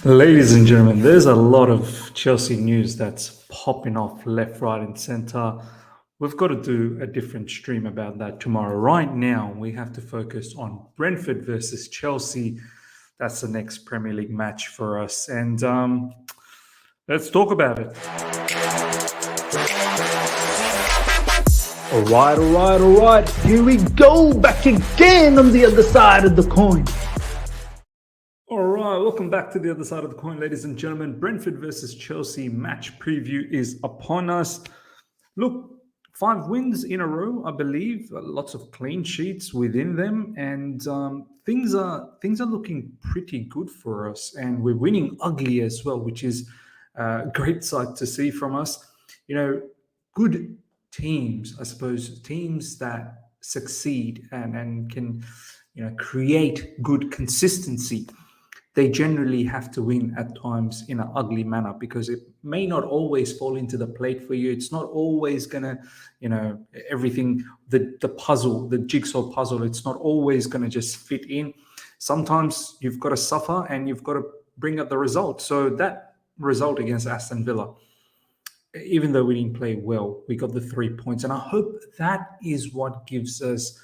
Ladies and gentlemen, there's a lot of Chelsea news that's popping off left, right, and centre. We've got to do a different stream about that tomorrow. Right now, we have to focus on Brentford versus Chelsea. That's the next Premier League match for us. And let's talk about it. All right. Here we go, back again on the other side of the coin. All right, welcome back to the other side of the coin, ladies and gentlemen. Brentford versus Chelsea match preview is upon us. Look, 5 wins in a row, I believe. Lots of clean sheets within them, and things are looking pretty good for us. And we're winning ugly as well, which is a great sight to see from us. You know, good teams, I suppose, teams that succeed and can, create good consistency. They generally have to win at times in an ugly manner because it may not always fall into the plate for you. It's not always gonna, everything, the puzzle, the jigsaw puzzle, it's not always gonna just fit in. Sometimes you've got to suffer and you've got to bring up the result. So that result against Aston Villa, even though we didn't play well, we got the 3 points. And I hope that is what gives us,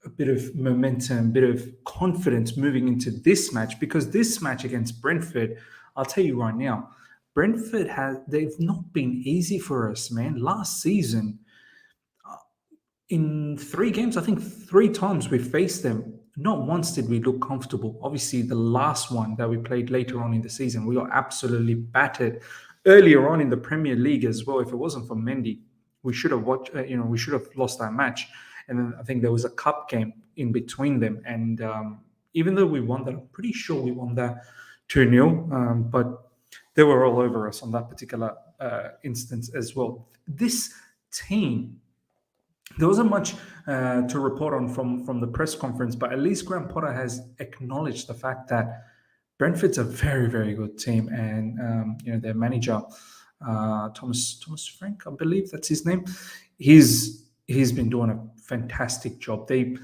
a bit of momentum, a bit of confidence moving into this match, because this match against Brentford, I'll tell you right now, they've not been easy for us, man. Last season, in 3 games, I think 3 times we faced them. Not once did we look comfortable. Obviously, the last one that we played later on in the season, we got absolutely battered. Earlier on in the Premier League as well, if it wasn't for Mendy, we should have we should have lost that match. And then I think there was a cup game in between them. And even though we won that, I'm pretty sure we won that 2-0. But they were all over us on that particular instance as well. This team, there wasn't much to report on from the press conference, but at least Graham Potter has acknowledged the fact that Brentford's a very, very good team. And, their manager, Thomas Frank, I believe that's his name, he's been doing a fantastic job. They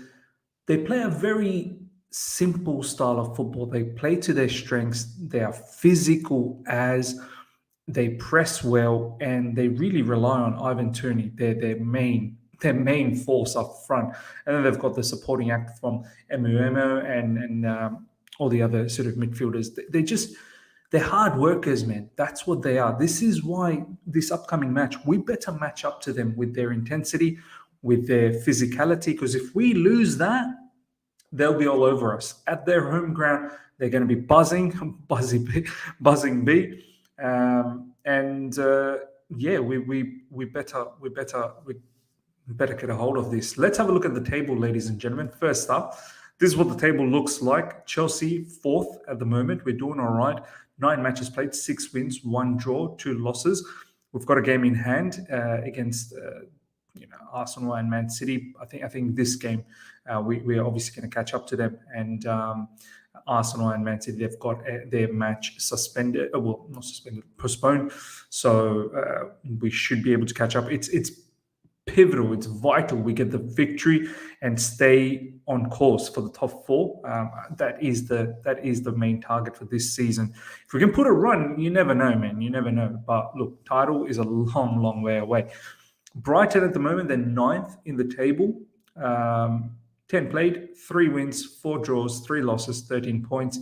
play a very simple style of football. They play to their strengths. They are physical as they press well, and they really rely on Ivan Toney, their main force up front. And then they've got the supporting act from Emu and all the other sort of midfielders. They're hard workers, man. That's what they are. This is why this upcoming match, we better match up to them with their intensity, with their physicality, because if we lose that, they'll be all over us. At their home ground, they're going to be buzzing B. We better get a hold of this. Let's have a look at the table, ladies and gentlemen. First up, this is what the table looks like. Chelsea, 4th at the moment. We're doing all right. 9 matches played, 6 wins, 1 draw, 2 losses. We've got a game in hand against Arsenal and Man City. I think this game we're obviously going to catch up to them. And Arsenal and Man City, they've got their match suspended. Well, not suspended, postponed. So we should be able to catch up. It's pivotal. It's vital we get the victory and stay on course for the top 4. That is the main target for this season. If we can put a run, you never know, man. You never know. But look, title is a long, long way away. Brighton at the moment, they're 9th in the table. 10 played, 3 wins, 4 draws, 3 losses, 13 points.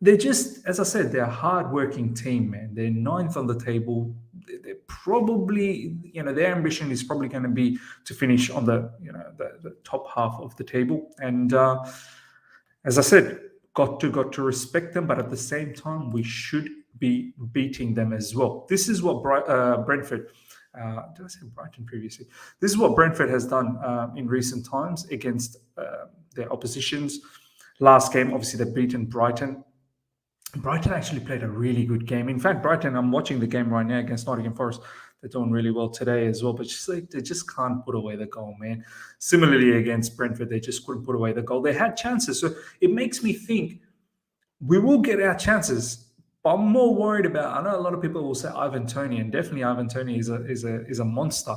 They're just, as I said, they're a hard-working team, man. They're 9th on the table. They're probably, their ambition is probably going to be to finish on the top half of the table. And as I said, got to respect them, but at the same time, we should be beating them as well. This is what Brentford. Did I say Brighton previously? This is what Brentford has done in recent times against their oppositions. Last game, obviously, they've beaten Brighton. Brighton actually played a really good game. In fact, Brighton, I'm watching the game right now against Nottingham Forest. They're doing really well today as well, but they just can't put away the goal, man. Similarly, against Brentford, they just couldn't put away the goal. They had chances, so it makes me think we will get our chances. But I'm more worried about. I know a lot of people will say Ivan Toney, and definitely Ivan Toney is a monster.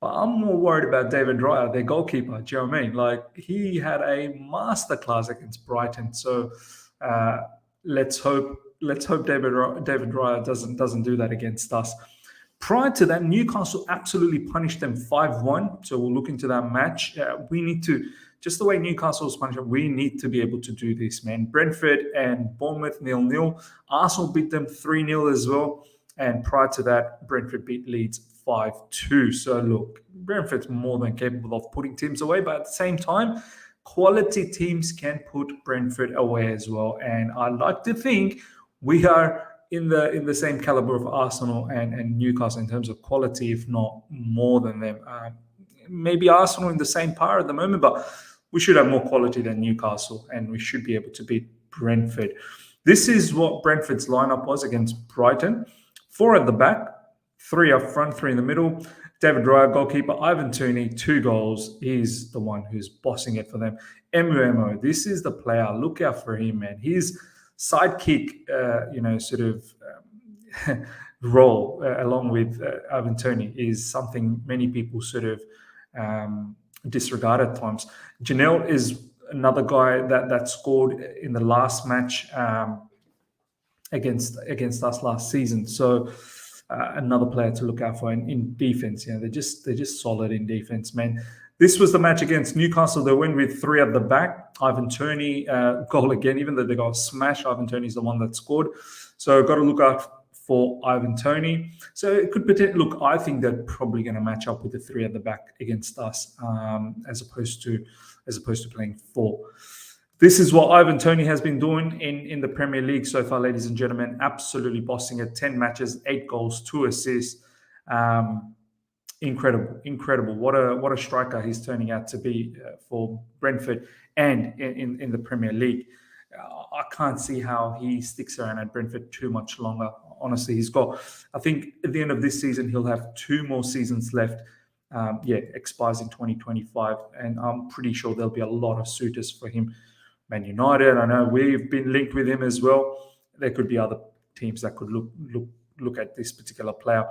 But I'm more worried about David Raya, their goalkeeper. Do you know what I mean? Like, he had a masterclass against Brighton. So Let's hope David Raya doesn't do that against us. Prior to that, Newcastle absolutely punished them 5-1. So we'll look into that match. We need to, just the way Newcastle's punished them, we need to be able to do this, man. Brentford and Bournemouth 0-0. Arsenal beat them 3-0 as well. And prior to that, Brentford beat Leeds 5-2. So look, Brentford's more than capable of putting teams away, but at the same time, quality teams can put Brentford away as well. And I like to think we are in the same caliber of Arsenal and Newcastle in terms of quality, if not more than them. Maybe Arsenal in the same par at the moment, but we should have more quality than Newcastle, and we should be able to beat Brentford. This is what Brentford's lineup was against Brighton. 4 at the back, 3 up front, 3 in the middle. David Raya, goalkeeper. Ivan Toney, 2 goals. He's the one who's bossing it for them. Emu, this is the player. Look out for him, man. His sidekick, role along with Ivan Toney is something many people sort of disregard at times. Janelle is another guy that scored in the last match against us last season. So another player to look out for in defense. They're just solid in defense, man. This was the match against Newcastle. They went with 3 at the back. Ivan Toney goal again, even though they got smashed. Ivan Toney is the one that scored. So got to look out for Ivan Toney. So it could potentially look. I think they're probably going to match up with the 3 at the back against us, as opposed to playing 4. This is what Ivan Toney has been doing in the Premier League so far, ladies and gentlemen. Absolutely bossing it. 10 matches, 8 goals, 2 assists. Incredible. What a striker he's turning out to be for Brentford and in the Premier League. I can't see how he sticks around at Brentford too much longer. Honestly, he's got, I think at the end of this season, he'll have 2 more seasons left. Expires in 2025. And I'm pretty sure there'll be a lot of suitors for him. Man United, I know we've been linked with him as well. There could be other teams that could look at this particular player.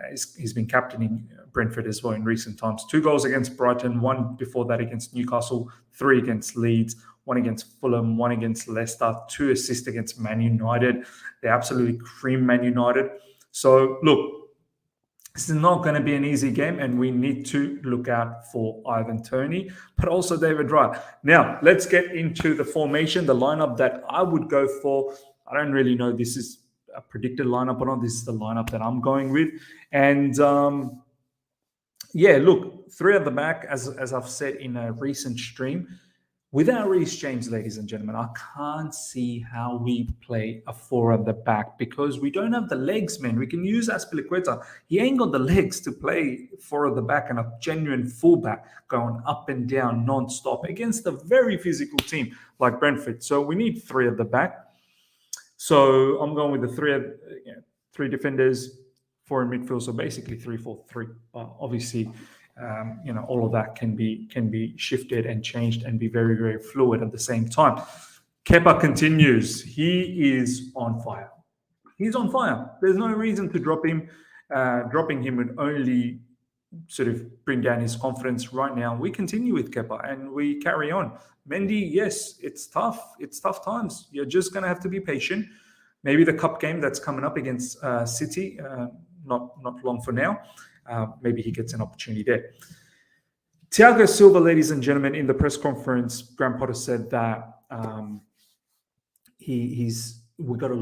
He's been captaining Brentford as well in recent times. 2 goals against Brighton, 1 before that against Newcastle, 3 against Leeds, 1 against Fulham, 1 against Leicester, 2 assists against Man United. They absolutely creamed Man United. So look, this is not going to be an easy game, and we need to look out for Ivan Toney, but also David Raya. Now, let's get into the formation, the lineup that I would go for. I don't really know this is a predicted lineup or not. This is the lineup that I'm going with. And look, 3 at the back, as I've said in a recent stream, without Reece James, ladies and gentlemen, I can't see how we play a 4 at the back because we don't have the legs, man. We can use Azpilicueta. He ain't got the legs to play 4 at the back and a genuine fullback going up and down non-stop against a very physical team like Brentford. So we need 3 at the back. So I'm going with the 3 defenders, 4 in midfield. So basically 3-4-3. Obviously, all of that can be shifted and changed and be very, very fluid at the same time. Kepa continues. He is on fire. He's on fire. There's no reason to drop him. Dropping him would only sort of bring down his confidence right now. We continue with Kepa and we carry on. Mendy, yes, it's tough. It's tough times. You're just going to have to be patient. Maybe the cup game that's coming up against City, not long for now. Maybe he gets an opportunity there. Thiago Silva, ladies and gentlemen, in the press conference, Graham Potter said that we got to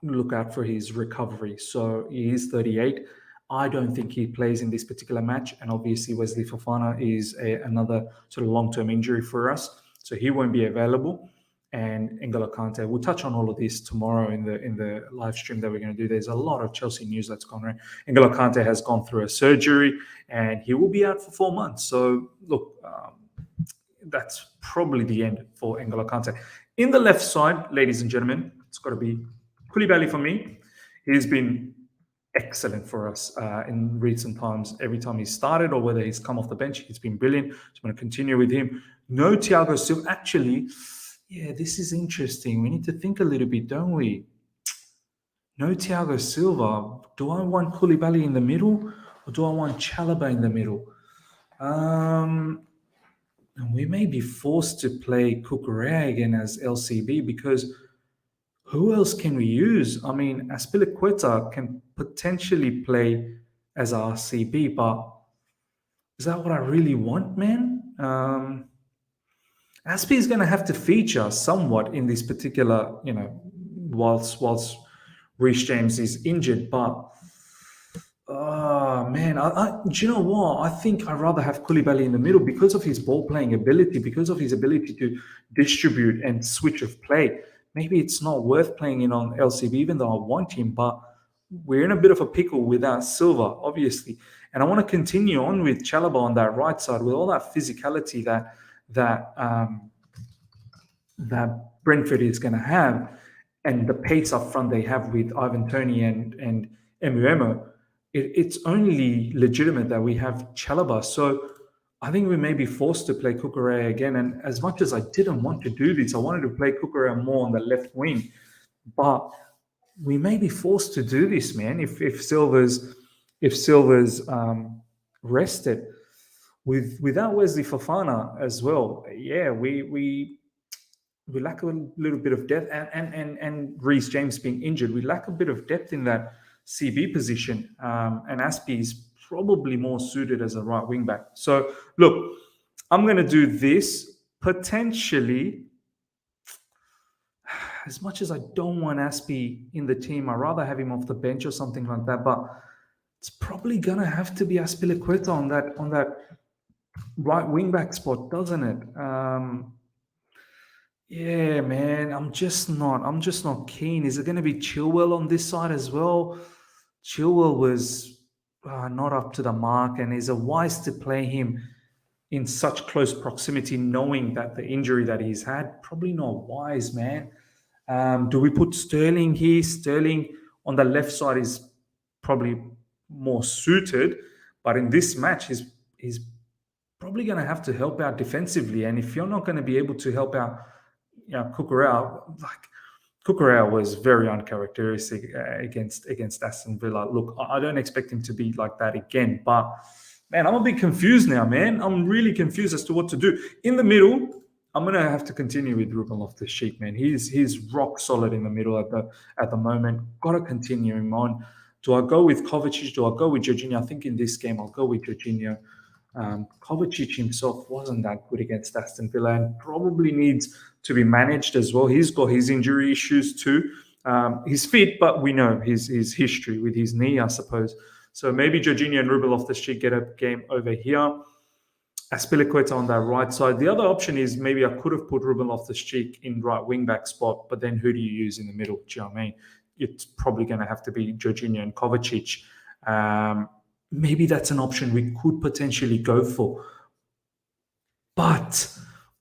look out for his recovery. So he is 38. I don't think he plays in this particular match, and obviously Wesley Fofana is another sort of long-term injury for us, so he won't be available. And N'Golo Kante, we'll touch on all of this tomorrow in the live stream that we're going to do. There's a lot of Chelsea news that's gone around. N'Golo Kante has gone through a surgery, and he will be out for 4 months. So look, that's probably the end for N'Golo Kante. In the left side, ladies and gentlemen, it's got to be Koulibaly for me. He's been excellent for us in recent times. Every time he started or whether he's come off the bench, he's been brilliant. So I'm going to continue with him. No Thiago Silva. Actually, yeah, this is interesting. We need to think a little bit, don't we? No Thiago Silva. Do I want Koulibaly in the middle or do I want Chalobah in the middle? And we may be forced to play Cucurella again as LCB because who else can we use? I mean, Aspilicueta can potentially play as RCB, but is that what I really want, man? Aspi is going to have to feature somewhat in this particular, whilst Reece James is injured. But oh man, do you know what? I think I'd rather have Koulibaly in the middle because of his ball playing ability, because of his ability to distribute and switch of play. Maybe it's not worth playing in on LCB, even though I want him. But we're in a bit of a pickle without Silva, obviously. And I want to continue on with Chalobah on that right side with all that physicality that Brentford is going to have, and the pace up front they have with Ivan Toney and Emuemo. It's only legitimate that we have Chalobah. So I think we may be forced to play Cucurella again. And as much as I didn't want to do this, I wanted to play Cucurella more on the left wing. But we may be forced to do this, man. If Silva's rested, without Wesley Fofana as well, yeah, we lack a little bit of depth, and Reece James being injured, we lack a bit of depth in that CB position. And Aspie is probably more suited as a right wing back. So look, I'm going to do this potentially. As much as I don't want Aspie in the team, I'd rather have him off the bench or something like that. But it's probably gonna have to be Aspilicueta on that right wing back spot, doesn't it? Yeah, man, I'm just not keen. Is it going to be Chilwell on this side as well? Chilwell was not up to the mark, and is it wise to play him in such close proximity, knowing that the injury that he's had? Probably not wise, man. Do we put Sterling here? Sterling on the left side is probably more suited, but in this match, he's probably going to have to help out defensively. And if you're not going to be able to help out, Cucurella, Cucurella was very uncharacteristic against Aston Villa. Look, I don't expect him to be like that again, but man, I'm a bit confused now, man. I'm really confused as to what to do. In the middle, I'm gonna have to continue with Ruben Loftus-Cheek, man. He's rock solid in the middle at the moment. Gotta continue him on. Do I go with Kovacic? Do I go with Jorginho? I think in this game I'll go with Jorginho. Kovacic himself wasn't that good against Aston Villa and probably needs to be managed as well. He's got his injury issues too. He's fit, but we know his history with his knee, I suppose. So maybe Jorginho and Ruben Loftus-Cheek get a game over here. Aspilicueta on that right side. The other option is maybe I could have put Ruben Loftus-Cheek in right wing back spot, but then who do you use in the middle? Do you know what I mean? It's probably going to have to be Jorginho and Kovacic. Maybe that's an option we could potentially go for. But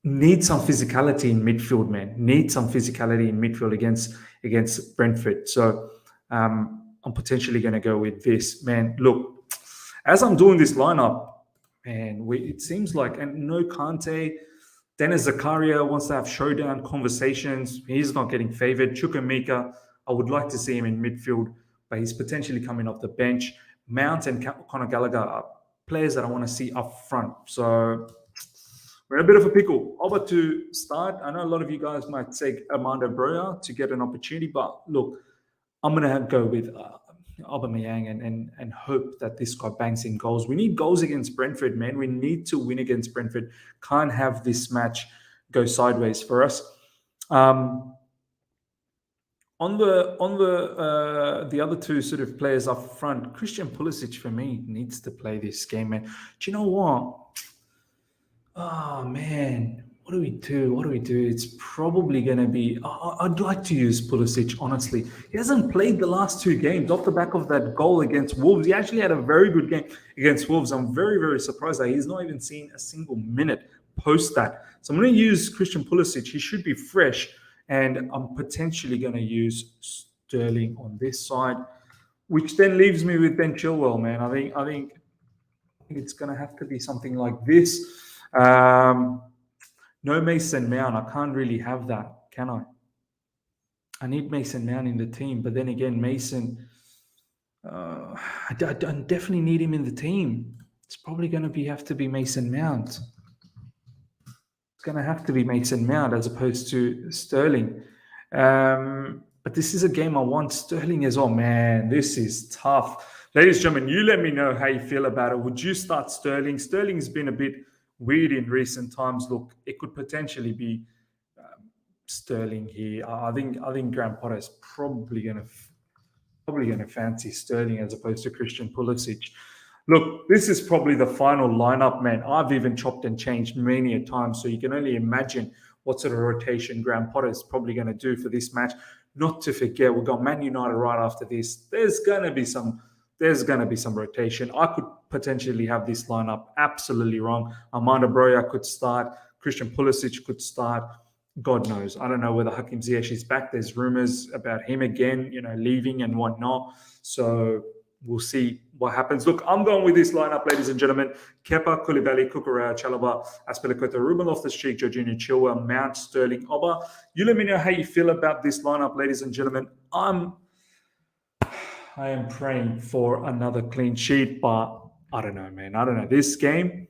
need some physicality in midfield, man. Need some physicality in midfield against Brentford. So I'm potentially going to go with this. Man, look, as I'm doing this lineup, man, it seems like, and no Kante, Dennis Zakaria wants to have showdown conversations. He's not getting favoured. Chukwuemeka, I would like to see him in midfield, but he's potentially coming off the bench. Mount and Conor Gallagher are players that I want to see up front. So we're in a bit of a pickle. Over to start. I know a lot of you guys might say Armando Broja to get an opportunity, but look, I'm going to go with Aubameyang and hope that this guy bangs in goals. We need goals against Brentford, man. We need to win against Brentford. Can't have this match go sideways for us. On the other two sort of players up front, Christian Pulisic for me needs to play this game, man. Do you know what? Oh man, what do we do? It's probably going to be. I'd like to use Pulisic, honestly. He hasn't played the last two games off the back of that goal against Wolves. He actually had a very good game against Wolves. I'm very, very surprised that he's not even seen a single minute post that. So I'm going to use Christian Pulisic. He should be fresh. And I'm potentially going to use Sterling on this side, which then leaves me with Ben Chilwell, man. I think it's going to have to be something like this. No Mason Mount. I can't really have that, can I? I need Mason Mount in the team. But then again, Mason, I definitely need him in the team. It's probably going to have to be Mason Mount. going to have to be Mason Mount as opposed to Sterling. But this is a game I want Sterling as well. Man, this is tough. Ladies and gentlemen, you let me know how you feel about it. Would you start Sterling? Sterling's been a bit weird in recent times. Look, it could potentially be Sterling here. I think Graham Potter is probably going to fancy Sterling as opposed to Christian Pulisic. Look, this is probably the final lineup, man. I've even chopped and changed many a time, so you can only imagine what sort of rotation Graham Potter is probably going to do for this match. Not to forget, we've got Man United right after this. There's going to be some rotation. I could potentially have this lineup absolutely wrong. Armando Broja could start. Christian Pulisic could start. God knows. I don't know whether Hakim Ziyech is back. There's rumors about him again, leaving and whatnot. So we'll see what happens. Look, I'm going with this lineup, ladies and gentlemen. Kepa, Koulibaly, Cucurella, Chalobah, Azpilicueta, Ruben Loftus-Cheek, Jorginho, Chilwell, Mount, Sterling, Oba. You let me know how you feel about this lineup, ladies and gentlemen. I am praying for another clean sheet, but I don't know, man. I don't know. This game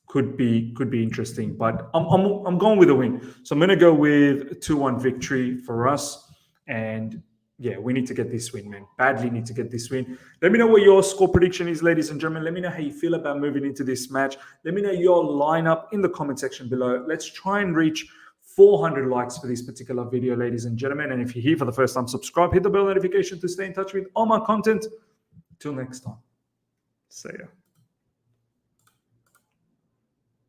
could be interesting, but I'm going with a win. So I'm going to go with 2-1 victory for us. And yeah, we need to get this win, man. Badly need to get this win. Let me know what your score prediction is, ladies and gentlemen. Let me know how you feel about moving into this match. Let me know your lineup in the comment section below. Let's try and reach 400 likes for this particular video, ladies and gentlemen. And if you're here for the first time, subscribe, hit the bell notification to stay in touch with all my content. Till next time. See ya.